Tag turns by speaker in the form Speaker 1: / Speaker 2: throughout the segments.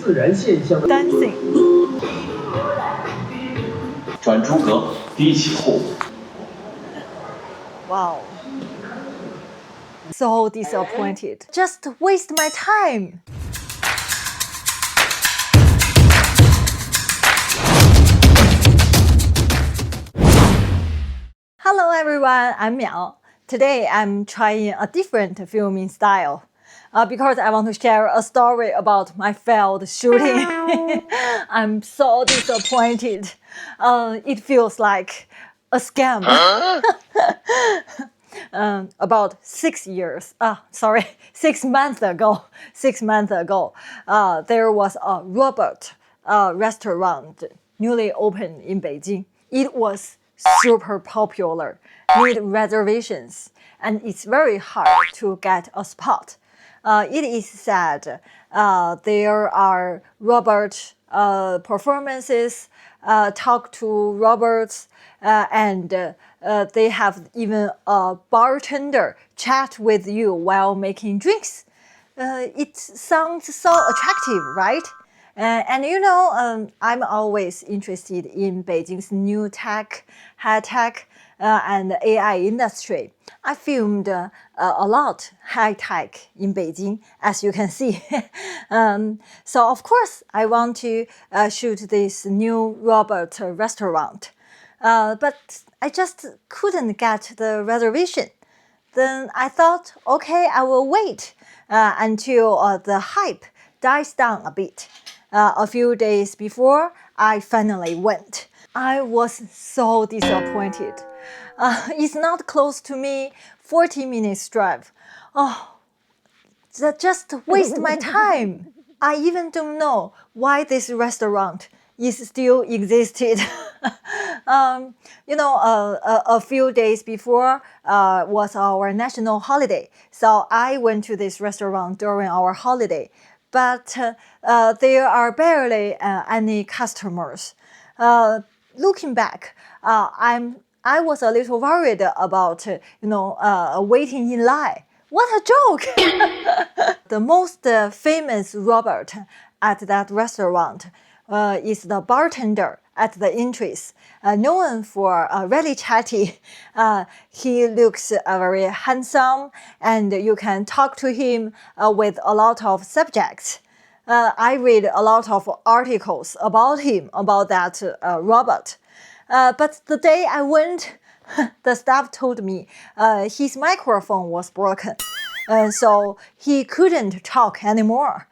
Speaker 1: 自然现象的
Speaker 2: dancing.
Speaker 3: 转诸葛，低起户。
Speaker 2: Wow. So disappointed. Just waste my time. Hello everyone, I'm Miao. Today I'm trying a different filming style because I want to share a story about my failed shooting. I'm so disappointed. It feels like a scam. About 6 months ago, there was a robot restaurant newly opened in Beijing. It was super popular, need reservations, and it's very hard to get a spot. It is said there are robot performances, talk to robots, and they have even a bartender chat with you while making drinks. It sounds so attractive, right? And you know, I'm always interested in Beijing's new tech, high tech, and AI industry. I filmed a lot high tech in Beijing, as you can see. So of course, I want to shoot this new robot restaurant. But I just couldn't get the reservation. Then I thought, okay, I will wait until the hype dies down a bit. A few days before, I finally went. I was so disappointed. It's not close to me, 40 minutes drive. Oh, that just waste my time. I even don't know why this restaurant is still existed. A few days before was our national holiday. So I went to this restaurant during our holiday. But there are barely any customers. Looking back, I was a little worried about waiting in line. What a joke! The most famous robot at that restaurant is the bartender at the entrance, known for really chatty. He looks very handsome, and you can talk to him with a lot of subjects. I read a lot of articles about him, about that robot. But the day I went, the staff told me his microphone was broken, so he couldn't talk anymore.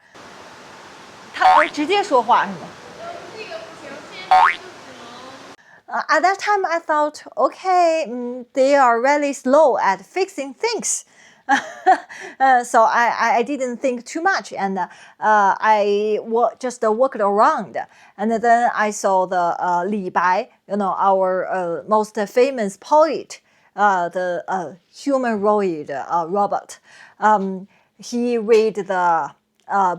Speaker 2: 他直接说话是吗？ At that time, I thought, okay, they are really slow at fixing things. So I didn't think too much, and I just walked around. And then I saw the Li Bai, our most famous poet, the humanoid robot. He read the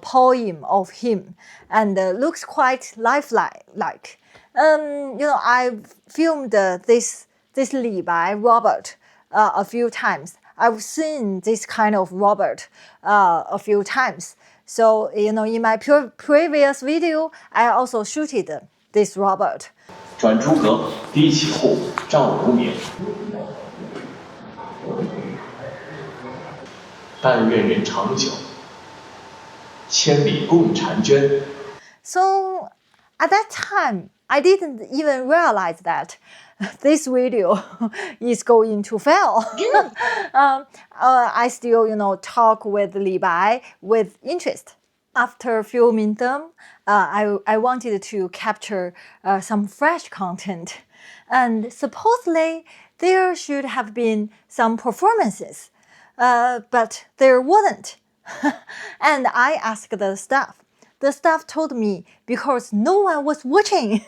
Speaker 2: poem of him and looks quite lifelike. I filmed this Li Bai robot a few times. I've seen this kind of robot a few times. So, in my previous video, I also shooted this robot.
Speaker 3: 转诸葛，低起户，赵无名。但愿人长久，千里共婵娟。
Speaker 2: So, at that time, I didn't even realize that this video is going to fail. I still, talk with Li Bai with interest. After filming them, I wanted to capture some fresh content. And supposedly, there should have been some performances. But there wasn't. And I asked the staff. The staff told me because no one was watching.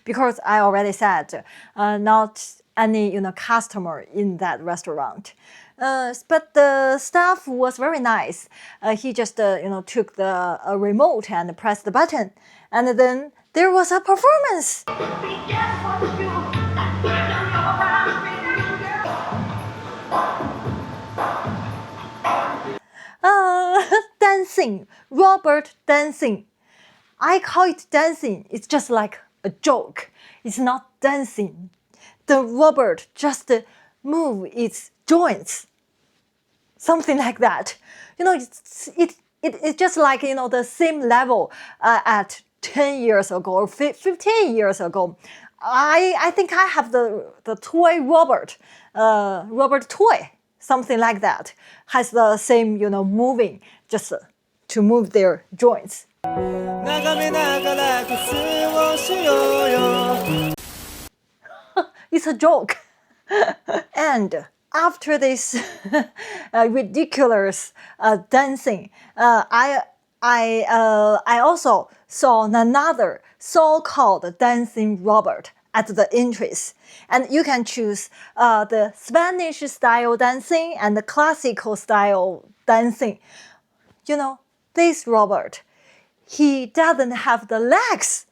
Speaker 2: Because I already said not any customer in that restaurant. But the staff was very nice. He just took the remote and pressed the button, and then there was a performance. Dancing, Robert dancing. I call it dancing. It's just like a joke. It's not dancing. The robot just move its joints. Something like that. It's just like, the same level at 10 years ago or 15 years ago. I think I have the toy robot, robot toy, something like that, has the same, moving, just to move their joints. It's a joke. And after this ridiculous dancing, I also saw another so-called dancing robot at the entrance. And you can choose the Spanish style dancing and the classical style dancing. This robot, he doesn't have the legs.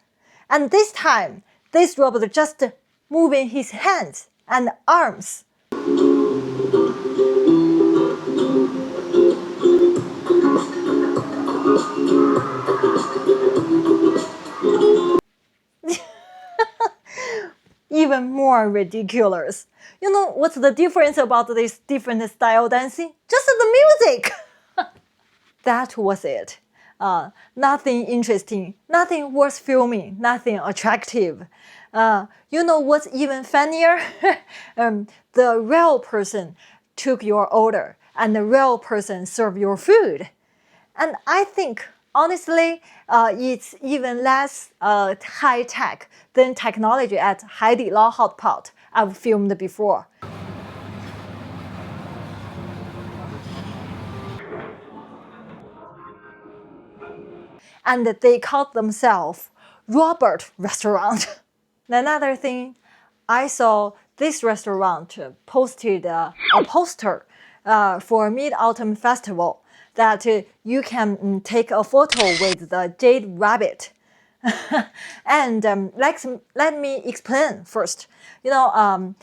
Speaker 2: And this time, this robot just moving his hands and arms. Even more ridiculous. What's the difference about this different style dancing? Just the music. That was it. Nothing interesting, nothing worth filming, nothing attractive. What's even funnier? The real person took your order and the real person served your food. And I think, honestly, it's even less high-tech than technology at Haidilao Hot Pot I've filmed before. And they called themselves Robot Restaurant. Another thing, I saw this restaurant posted a poster for Mid-Autumn Festival that you can take a photo with the jade rabbit. And let me explain first. In our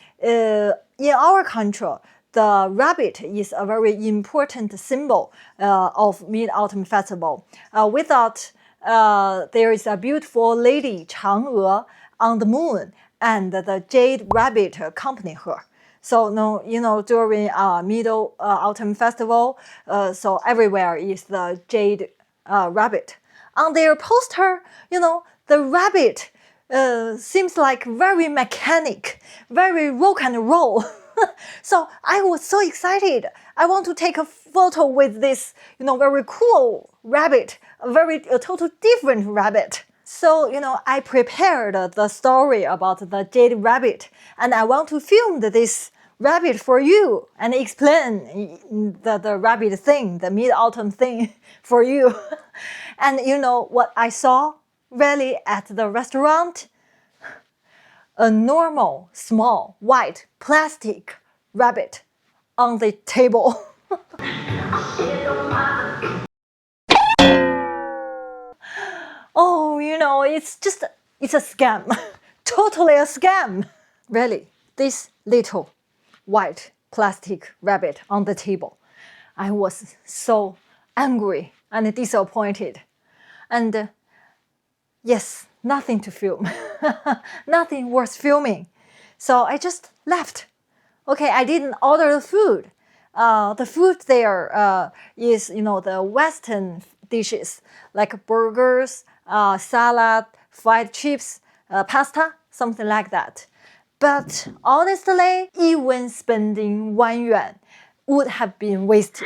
Speaker 2: country, the rabbit is a very important symbol of Mid-Autumn Festival. Without there is a beautiful lady, Chang'e, on the moon, and the jade rabbit accompany her. So, during Mid-Autumn Festival, so everywhere is the jade rabbit. On their poster, the rabbit seems like very mechanic, very rock and roll. So I was so excited. I want to take a photo with this, very cool rabbit, a total different rabbit. So, I prepared the story about the jade rabbit, and I want to film this rabbit for you and explain the rabbit thing, the Mid-Autumn thing for you. And what I saw really at the restaurant? A normal, small, white, plastic rabbit on the table. Oh, it's a scam. Totally a scam. Really, this little white plastic rabbit on the table. I was so angry and disappointed. And yes, nothing to film. Nothing worth filming. So I just left. Okay, I didn't order the food. The food there is, the Western dishes like burgers, salad, fried chips, pasta, something like that. But honestly, even spending 1 yuan would have been wasted.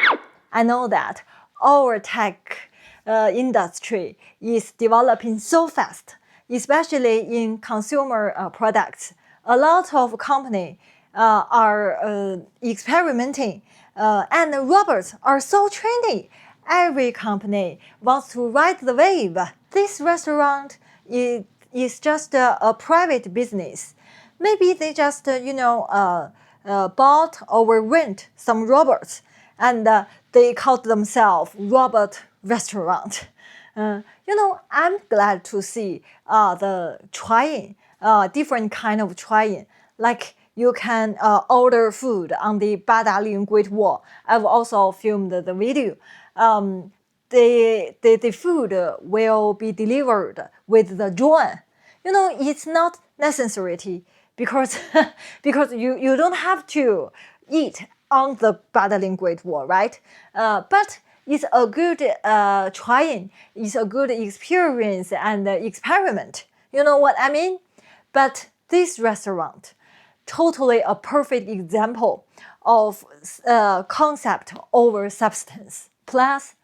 Speaker 2: I know that our tech industry is developing so fast, especially in consumer products. A lot of companies are experimenting, and robots are so trendy. Every company wants to ride the wave. This restaurant is just a private business. Maybe they just, bought or rent some robots, and they called themselves Robot Restaurant. I'm glad to see the trying, different kind of trying. Like you can order food on the Badalin Great Wall. I've also filmed the video. the food will be delivered with the drone. It's not necessary because because you don't have to eat on the battling Great Wall, right? But it's a good trying, it's a good experience and experiment. You know what I mean? But this restaurant, totally a perfect example of concept over substance. Plus,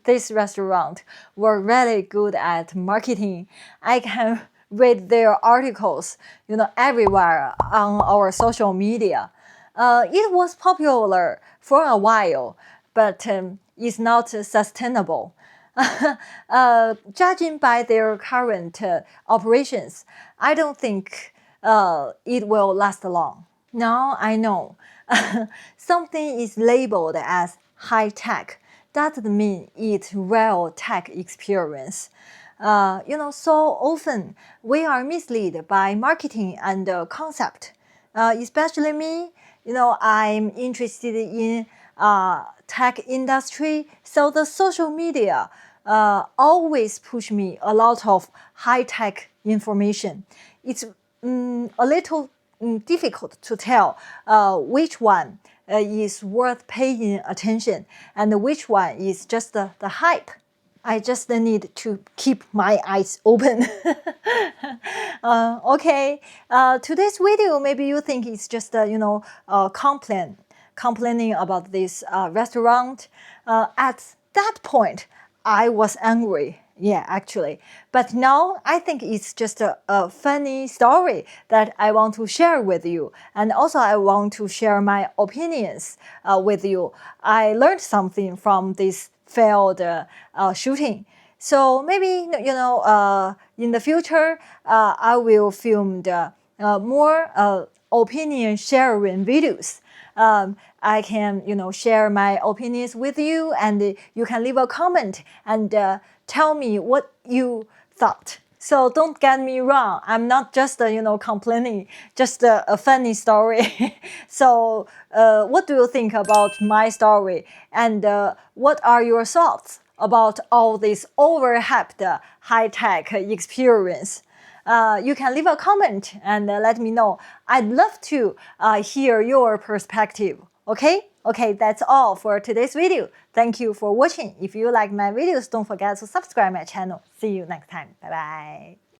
Speaker 2: this restaurant were really good at marketing. I can read their articles, everywhere on our social media. It was popular for a while, but it's not sustainable. Judging by their current operations, I don't think it will last long. Now I know something is labeled as high tech. Doesn't mean it's real tech experience. So often we are misled by marketing and concept. Especially me, I'm interested in tech industry, so the social media always push me a lot of high tech information. It's a little difficult to tell which one is worth paying attention and which one is just the hype. I just need to keep my eyes open. Okay, today's video, maybe you think it's just, complaining about this restaurant. At that point, I was angry. Yeah, actually. But now I think it's just a funny story that I want to share with you. And also I want to share my opinions with you. I learned something from this failed shooting. So maybe, in the future, I will film more opinion sharing videos. I can, share my opinions with you, and you can leave a comment and tell me what you thought. So don't get me wrong. I'm not just, complaining, just a funny story. So what do you think about my story? And what are your thoughts about all this overhyped high-tech experience? You can leave a comment and let me know. I'd love to hear your perspective. Okay? Okay, that's all for today's video. Thank you for watching. If you like my videos, don't forget to subscribe my channel. See you next time. Bye bye.